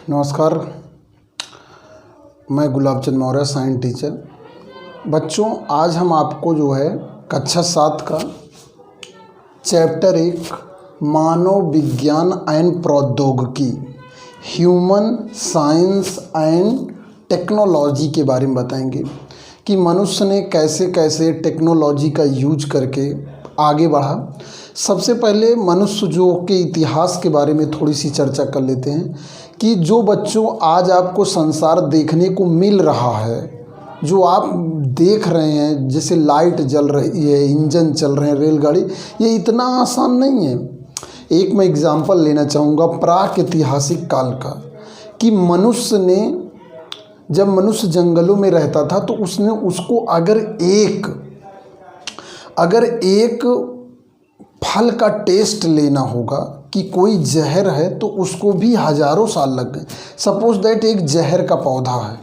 नमस्कार। मैं Gulab Chand Maurya, science teacher. बच्चों, आज हम आपको जो है कक्षा 7 का चैप्टर 1 मानव विज्ञान एंड प्रौद्योगिकी, ह्यूमन साइंस एंड टेक्नोलॉजी के बारे में बताएंगे कि मनुष्य ने कैसे कैसे टेक्नोलॉजी का यूज करके आगे बढ़ा। सबसे पहले मनुष्य जो के इतिहास के बारे में थोड़ी सी चर्चा कर लेते हैं कि जो बच्चों आज आपको संसार देखने को मिल रहा है, जो आप देख रहे हैं, जैसे लाइट जल रही है, इंजन चल रहे हैं, रेलगाड़ी, ये इतना आसान नहीं है। एक मैं एग्जांपल लेना चाहूँगा प्रागैतिहासिक काल का, कि मनुष्य ने जब मनुष्य जंगलों में रहता था तो उसने उसको अगर एक फल का टेस्ट लेना होगा कि कोई जहर है तो उसको भी हजारों साल लग गए। सपोज दैट एक जहर का पौधा है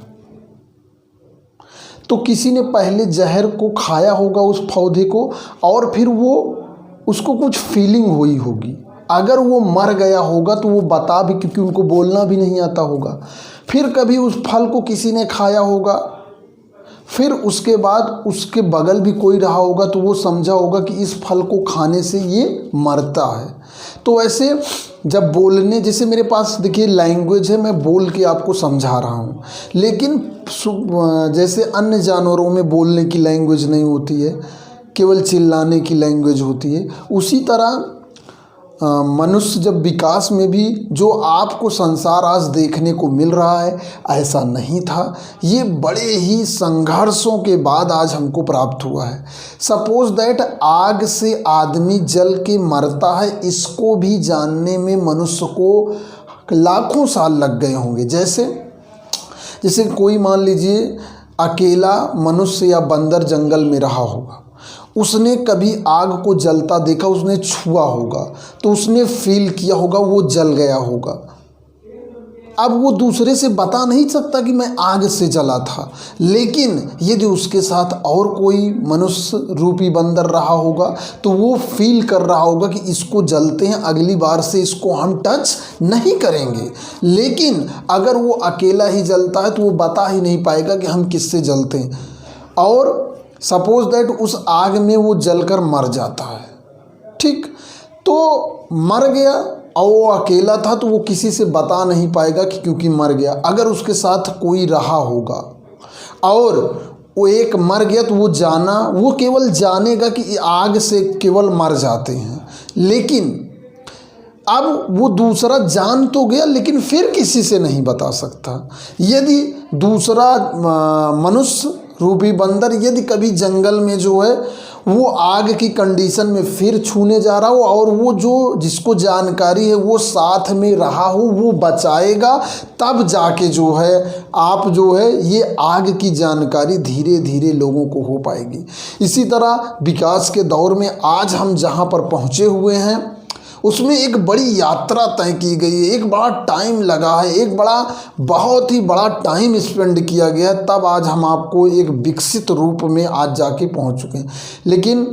तो किसी ने पहले जहर को खाया होगा, उस पौधे को, और फिर वो उसको कुछ फीलिंग हुई होगी। अगर वो मर गया होगा तो वो बता भी, क्योंकि उनको बोलना भी नहीं आता होगा। फिर कभी उस फल को किसी ने खाया होगा, फिर उसके बाद उसके बगल भी कोई रहा होगा तो वो समझा होगा कि इस फल को खाने से ये मरता है। तो ऐसे जब बोलने, जैसे मेरे पास देखिए लैंग्वेज है, मैं बोल के आपको समझा रहा हूँ, लेकिन जैसे अन्य जानवरों में बोलने की लैंग्वेज नहीं होती है, केवल चिल्लाने की लैंग्वेज होती है। उसी तरह मनुष्य जब विकास में भी जो आपको संसार आज देखने को मिल रहा है, ऐसा नहीं था। ये बड़े ही संघर्षों के बाद आज हमको प्राप्त हुआ है। सपोज दैट आग से आदमी जल के मरता है, इसको भी जानने में मनुष्य को लाखों साल लग गए होंगे। जैसे कोई मान लीजिए अकेला मनुष्य या बंदर जंगल में रहा होगा, उसने कभी आग को जलता देखा, उसने छुआ होगा तो उसने फील किया होगा, वो जल गया होगा। अब वो दूसरे से बता नहीं सकता कि मैं आग से जला था, लेकिन यदि उसके साथ और कोई मनुष्य रूपी बंदर रहा होगा तो वो फील कर रहा होगा कि इसको जलते हैं, अगली बार से इसको हम टच नहीं करेंगे। लेकिन अगर वो अकेला ही जलता है तो वो बता ही नहीं पाएगा कि हम किससे जलते हैं। और सपोज दैट उस आग में वो जलकर मर जाता है, ठीक, तो मर गया और वो अकेला था तो वो किसी से बता नहीं पाएगा कि क्योंकि मर गया। अगर उसके साथ कोई रहा होगा और वो एक मर गया तो वो केवल जानेगा कि आग से केवल मर जाते हैं, लेकिन अब वो दूसरा जान तो गया लेकिन फिर किसी से नहीं बता सकता। यदि दूसरा मनुष्य रूपी बंदर यदि कभी जंगल में जो है वो आग की कंडीशन में फिर छूने जा रहा हो और वो जो जिसको जानकारी है वो साथ में रहा हो, वो बचाएगा, तब जाके जो है आप जो है ये आग की जानकारी धीरे धीरे लोगों को हो पाएगी। इसी तरह विकास के दौर में आज हम जहाँ पर पहुँचे हुए हैं उसमें एक बड़ी यात्रा तय की गई है, एक बड़ा टाइम लगा है, बहुत ही बड़ा टाइम स्पेंड किया गया है, तब आज हम आपको एक विकसित रूप में आज जाके पहुंच चुके हैं। लेकिन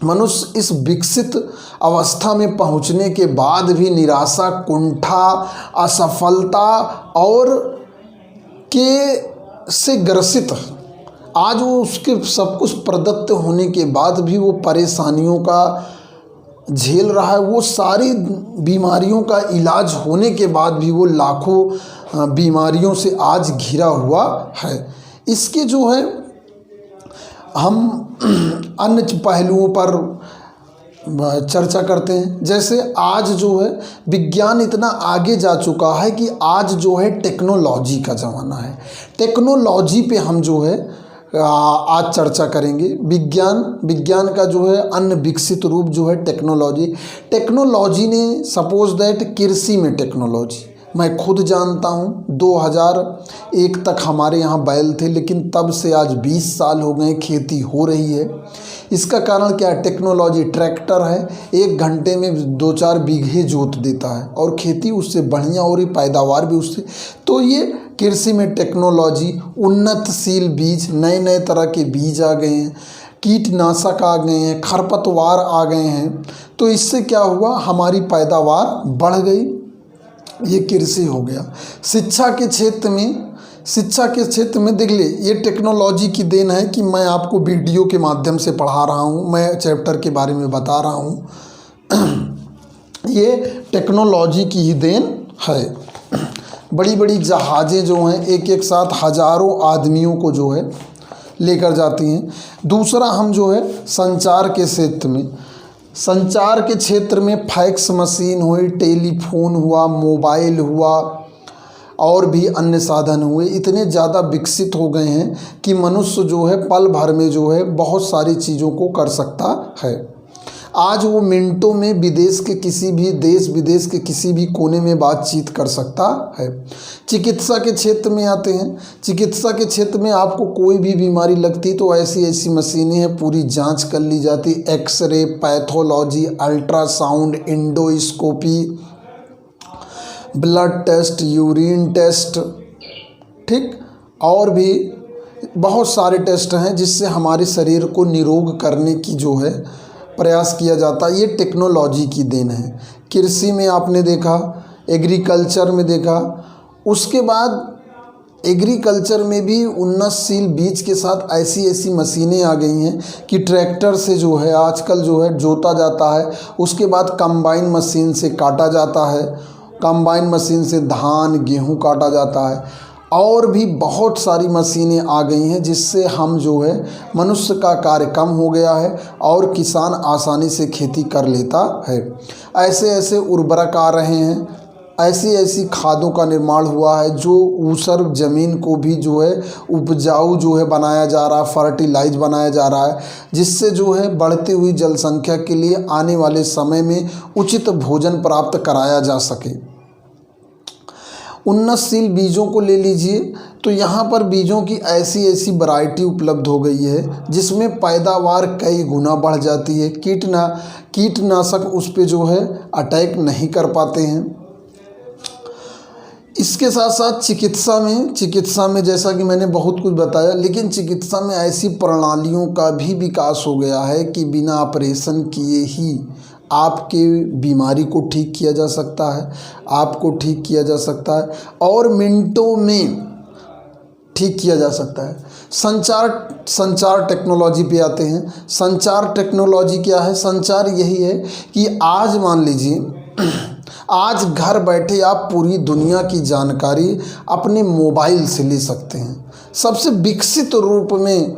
मनुष्य इस विकसित अवस्था में पहुंचने के बाद भी निराशा, कुंठा, असफलता और से ग्रसित, आज वो उसके सब कुछ प्रदत्त होने के बाद भी वो परेशानियों का झेल रहा है। वो सारी बीमारियों का इलाज होने के बाद भी वो लाखों बीमारियों से आज घिरा हुआ है। इसके जो है हम अन्य पहलुओं पर चर्चा करते हैं। जैसे आज जो है विज्ञान इतना आगे जा चुका है कि आज जो है टेक्नोलॉजी का ज़माना है। टेक्नोलॉजी पे हम जो है आज चर्चा करेंगे। विज्ञान का जो है अन्य विकसित रूप जो है टेक्नोलॉजी ने सपोज दैट कृषि में टेक्नोलॉजी, मैं खुद जानता हूँ 2001 तक हमारे यहाँ बैल थे, लेकिन तब से आज 20 साल हो गए खेती हो रही है। इसका कारण क्या है? टेक्नोलॉजी। ट्रैक्टर है, 1 घंटे में 2-4 बीघे जोत देता है और खेती उससे बढ़िया हो रही, पैदावार भी उससे। तो ये कृषि में टेक्नोलॉजी, उन्नतशील बीज, नए नए तरह के बीज आ गए हैं, कीटनाशक आ गए हैं, खरपतवार आ गए हैं। तो इससे क्या हुआ, हमारी पैदावार बढ़ गई। ये कृषि हो गया। शिक्षा के क्षेत्र में देख ले, ये टेक्नोलॉजी की देन है कि मैं आपको वीडियो के माध्यम से पढ़ा रहा हूँ, मैं चैप्टर के बारे में बता रहा हूँ। ये टेक्नोलॉजी की ही देन है। बड़ी बड़ी जहाज़ें जो हैं एक एक साथ हज़ारों आदमियों को जो है लेकर जाती हैं। दूसरा हम जो है संचार के क्षेत्र में फैक्स मशीन हुई, टेलीफोन हुआ, मोबाइल हुआ और भी अन्य साधन हुए, इतने ज़्यादा विकसित हो गए हैं कि मनुष्य जो है पल भर में जो है बहुत सारी चीज़ों को कर सकता है। आज वो मिनटों में विदेश के किसी भी देश विदेश के किसी भी कोने में बातचीत कर सकता है। चिकित्सा के क्षेत्र में आते हैं। चिकित्सा के क्षेत्र में आपको कोई भी बीमारी लगती तो ऐसी ऐसी मशीनें हैं, पूरी जांच कर ली जाती, x ray, pathology, ultrasound, endoscopy, blood test, urine test, ठीक, और भी बहुत सारे टेस्ट हैं जिससे हमारे शरीर को निरोग करने की जो है प्रयास किया जाता है। ये टेक्नोलॉजी की देन है। कृषि में आपने देखा, एग्रीकल्चर में देखा। उसके बाद एग्रीकल्चर में भी उन्नतशील बीज के साथ ऐसी ऐसी मशीनें आ गई हैं कि ट्रैक्टर से जो है आजकल जो है जोता जाता है, उसके बाद कंबाइन मशीन से काटा जाता है, कंबाइन मशीन से धान गेहूँ काटा जाता है, और भी बहुत सारी मशीनें आ गई हैं जिससे हम जो है मनुष्य का कार्य कम हो गया है और किसान आसानी से खेती कर लेता है। ऐसे ऐसे उर्वरक आ रहे हैं, ऐसी ऐसी खादों का निर्माण हुआ है जो ऊसर ज़मीन को भी जो है उपजाऊ जो है बनाया जा रहा है, फर्टिलाइज बनाया जा रहा है, जिससे जो है बढ़ती हुई जनसंख्या के लिए आने वाले समय में उचित भोजन प्राप्त कराया जा सके। उन्नतशील बीजों को ले लीजिए तो यहाँ पर बीजों की ऐसी ऐसी वैरायटी उपलब्ध हो गई है जिसमें पैदावार कई गुना बढ़ जाती है। कीटनाशक उस पे जो है अटैक नहीं कर पाते हैं। इसके साथ साथ चिकित्सा में जैसा कि मैंने बहुत कुछ बताया, लेकिन चिकित्सा में ऐसी प्रणालियों का भी विकास हो गया है कि बिना ऑपरेशन किए ही आपके बीमारी को ठीक किया जा सकता है, आपको ठीक किया जा सकता है और मिनटों में ठीक किया जा सकता है। संचार टेक्नोलॉजी पे आते हैं। संचार टेक्नोलॉजी क्या है? संचार यही है कि आज मान लीजिए, आज घर बैठे आप पूरी दुनिया की जानकारी अपने मोबाइल से ले सकते हैं। सबसे विकसित रूप में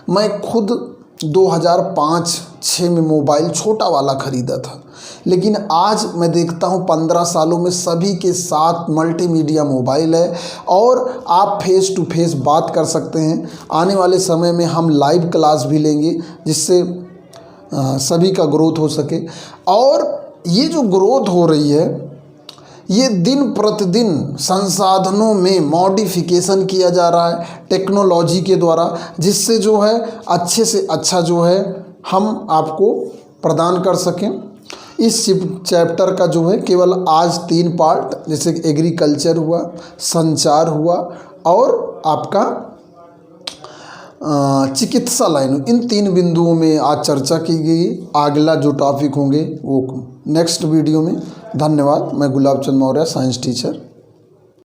मैं खुद 2005-06 में मोबाइल छोटा वाला ख़रीदा था, लेकिन आज मैं देखता हूँ 15 सालों में सभी के साथ मल्टीमीडिया मोबाइल है और आप फेस टू फेस बात कर सकते हैं। आने वाले समय में हम लाइव क्लास भी लेंगे जिससे सभी का ग्रोथ हो सके। और ये जो ग्रोथ हो रही है ये दिन प्रतिदिन संसाधनों में मॉडिफिकेशन किया जा रहा है टेक्नोलॉजी के द्वारा, जिससे जो है अच्छे से अच्छा जो है हम आपको प्रदान कर सकें। इस चैप्टर का जो है केवल आज 3 पार्ट, जैसे एग्रीकल्चर हुआ, संचार हुआ और आपका चिकित्सा लाइन, इन 3 बिंदुओं में आज चर्चा की गई। अगला जो टॉपिक होंगे वो नेक्स्ट वीडियो में। धन्यवाद। मैं गुलाब चंद मौर्य, साइंस टीचर।